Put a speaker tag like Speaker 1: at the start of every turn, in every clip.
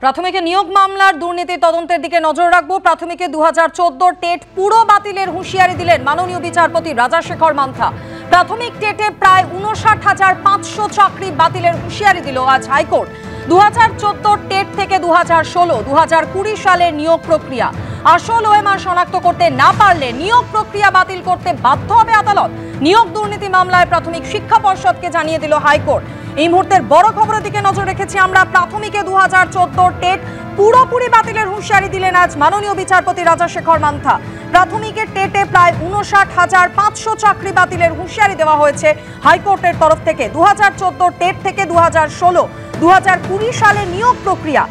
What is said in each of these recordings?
Speaker 1: প্রাথমিকে নিয়োগ মামলার দুর্নীতির তদন্তের দিকে নজর রাখবো। প্রাথমিকে 2014 টেট পুরো বাতিলের হুঁশিয়ারি দিলেন মাননীয় বিচারপতি রাজাশেখর মান্থা। প্রাথমিক টেটে প্রায় 59,500 চাকরি বাতিলের হুঁশিয়ারি দিল আজ হাইকোর্ট। 2014 টেট থেকে 2016, 2020 সালের নিয়োগ প্রক্রিয়া আসল ওএমআর শনাক্ত করতে না পারলে নিয়োগ প্রক্রিয়া বাতিল করতে বাধ্য হবে আদালত। নিয়োগ দুর্নীতি মামলায় প্রাথমিক শিক্ষা পর্ষদকে জানিয়ে দিল হাইকোর্ট। এই মুহূর্তের বড় খবরের দিকে নজর রেখেছি আমরা। প্রাথমিকে 2014 টেট পুরোপুরি বাতিলের হুঁশিয়ারি দিলেন আজ মাননীয় বিচারপতি রাজাশেখর মান্থা। প্রাথমিকের টেটে প্রায় 59,500 চাকরি বাতিলের হুঁশিয়ারি দেওয়া হয়েছে হাইকোর্টের তরফ থেকে। 2014 টেট থেকে 2016, 2020 সালে নিয়োগ প্রক্রিয়া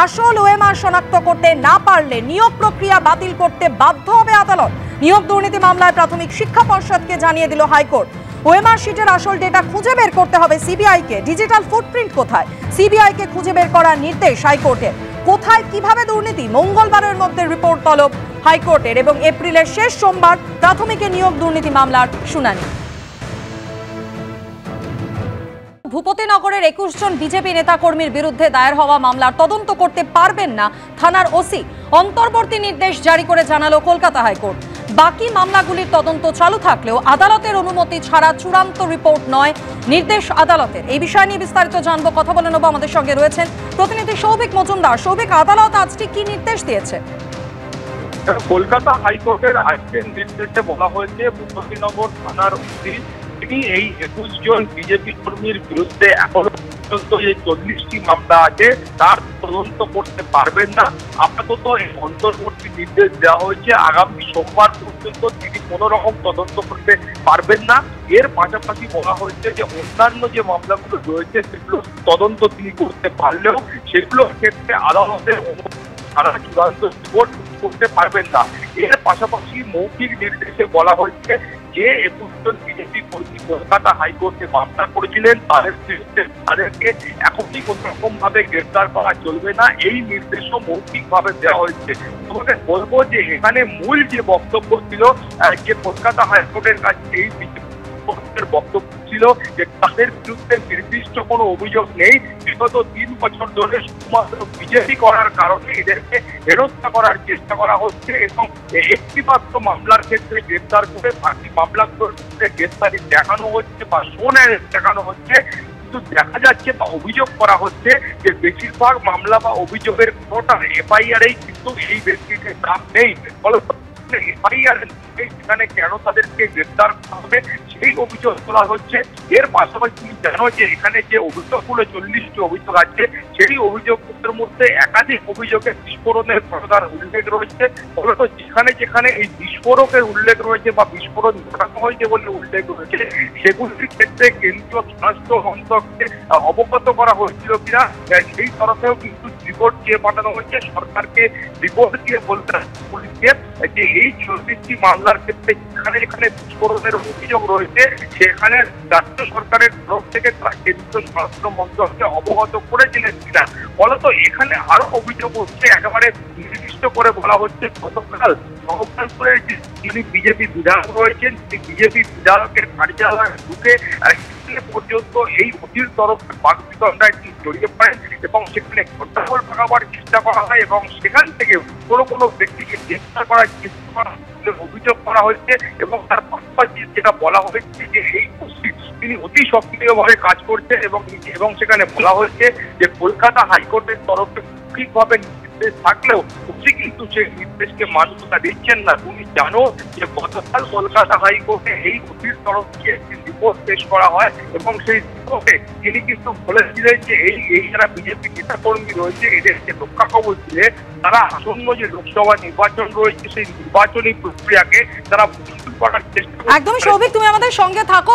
Speaker 1: আসল ওএমআর শনাক্ত করতে না পারলে নিয়োগ প্রক্রিয়া বাতিল করতে বাধ্য হবে আদালত। নিয়োগ দুর্নীতি মামলায় প্রাথমিক শিক্ষা পর্ষদকে জানিয়ে দিল হাইকোর্ট। ওএমআর শিটের আসল ডেটা খুঁজে বের করতে হবে সিবিআইকে। ডিজিটাল ফুটপ্রিন্ট কোথায়, সিবিআইকে খুঁজে বের করার নির্দেশ হাইকোর্টের। কোথায় কিভাবে দুর্নীতি, মঙ্গলবারের মধ্যে রিপোর্ট তলব হাইকোর্টের। এবং এপ্রিলের শেষ সোমবার প্রাথমিকে নিয়োগ দুর্নীতি মামলার শুনানি। ভূপতিনগরের 21 জন বিজেপি নেতাকর্মীর বিরুদ্ধে দায়ের হওয়া মামলার তদন্ত করতে পারবেন না থানার ওসি। অন্তর্বর্তী নির্দেশ জারি করে জানালো কলকাতা হাইকোর্ট। বাকি মামলাগুলির তদন্ত চালু থাকলেও আদালতের অনুমতি ছাড়া চূড়ান্ত রিপোর্ট নয় নির্দেশ আদালতের। এই বিষয় নিয়ে বিস্তারিত জানবো, কথা বলে নেব। আমাদের সঙ্গে রয়েছেন প্রতিনিধি সৌভিক মজুমদার। সৌভিক, আদালত আজকে কি নির্দেশ দিয়েছে?
Speaker 2: কলকাতা হাইকোর্টের আজকের নির্দেশে বলা হয়েছে ভূপতিনগর থানার ওসি তিনি এই 21 জন বিজেপি কর্মীর বিরুদ্ধে এখনো পর্যন্ত যে 40টি মামলা আছে তার তদন্ত করতে পারবেন না। আপাতত এই অন্তর্বর্তী নির্দেশ দেওয়া হয়েছে আগামী সোমবার পর্যন্ত তিনি কোনো রকম তদন্ত করতে পারবেন না। এর পাশাপাশি বলা হয়েছে যে অন্যান্য যে মামলাগুলো রয়েছে সেগুলো তদন্ত তিনি করতে পারলেও সেগুলোর ক্ষেত্রে আদালতের তারা চূড়ান্ত রিপোর্ট করতে পারবেন না। এর পাশাপাশি মৌখিক নির্দেশে বলা হয়েছে যে 21 জন বিজেপি কর্মী কলকাতা হাইকোর্টে মামলা করেছিলেন তাদেরকে এখনই কোন রকম ভাবে গ্রেফতার করা চলবে না, এই নির্দেশও মৌখিক ভাবে দেওয়া হয়েছে। তোমাকে বলবো যে এখানে মূল যে বক্তব্য ছিল যে কলকাতা হাইকোর্টের কাছে এই বক্তব্য ছিল যে তাদের বিরুদ্ধে নির্দিষ্ট কোনো অভিযোগ নেই। বিগত 3 বছর ধরে শুধুমাত্র বিজেপি করার কারণে এদেরকে হেনস্থা করার চেষ্টা করা হচ্ছে এবং একটি মাত্র মামলার ক্ষেত্রে গ্রেফতার করে বাকি মামলাগুলোর ক্ষেত্রে গ্রেফতারি দেখানো হচ্ছে বা দেখানো হচ্ছে। কিন্তু দেখা যাচ্ছে বা অভিযোগ করা হচ্ছে যে বেশিরভাগ মামলা বা অভিযোগের কোনোটা এফআইআরেই কিন্তু এই ব্যক্তিকে নাম নেই। ফলে এফআইআর সেখানে কেন তাদেরকে গ্রেফতার করা হবে সেই অভিযোগ তোলা হচ্ছে। এর পাশাপাশি তুমি জানো যে এখানে যে অভিযোগগুলো 40টি অভিযোগ আছে সেই অভিযোগের মধ্যে একাধিক অভিযোগে বিস্ফোরণের ঘটনার উল্লেখ রয়েছে। ফলত যেখানে যেখানে এই বিস্ফোরকের উল্লেখ রয়েছে বা বিস্ফোরণ ঘটানো হয়েছে বলে উল্লেখ রয়েছে সেগুলির ক্ষেত্রে কেন্দ্রীয় স্বরাষ্ট্র মন্ত্রককে অবগত করা হয়েছিল কিনা সেই তরফেও কিন্তু রিপোর্ট দিয়ে পাঠানো হয়েছে। সরকারকে রিপোর্ট দিয়ে বলতে পুলিশকে যে এই 40টি মামলার ক্ষেত্রে যেখানে যেখানে বিস্ফোরণের অভিযোগ রয়েছে সেখানে রাজ্য সরকারের তরফ থেকে কেন্দ্রীয় স্বরাষ্ট্র মন্ত্রককে অবগত করেছিলেন কিনা। ফলত এখানে আরো অভিযোগ হচ্ছে, একেবারে নির্দিষ্ট করে বলা হচ্ছে গতকাল নবগ্রামপুরের যিনি বিজেপি বিধায়ক রয়েছেন সেই বিজেপি বিধায়কের কার্যালয়ে ঢুকে পর্যন্ত এই ওসির তরফে বাকবিতণ্ডায় তিনি জড়িয়ে পড়েন এবং সেখানে গন্ডগোল পাকাবার চেষ্টা করা হয় এবং সেখান থেকে কোনো ব্যক্তিকে গ্রেফতার করার চেষ্টা করা অভিযোগ করা হয়েছে। এবং তার পাশাপাশি যেটা বলা হয়েছে যে এই ওসি তিনি অতি সক্রিয়ভাবে কাজ করছেন এবং সেখানে বলা হয়েছে যে কলকাতা হাইকোর্টের তরফে মৌখিকভাবে নির্দেশ থাকলেও ওসি কিন্তু সেই নির্দেশকে মান্যতা দিচ্ছেন না। তুমি জানো যে গতকাল কলকাতা হাইকোর্টে এই ওসির তরফ থেকে রিপোর্ট পেশ করা হয় এবং সেই রিপোর্টে তিনি কিন্তু বলেছিলেন যে এই যারা বিজেপি নেতাকর্মী রয়েছে এদেরকে রক্ষা কবচ দিলে তারা আসন্ন যে লোকসভা নির্বাচন রয়েছে সেই নির্বাচনী প্রক্রিয়াকে তারা করার চেষ্টা।
Speaker 1: একদমই সৌভিক, তুমি আমাদের সঙ্গে থাকো।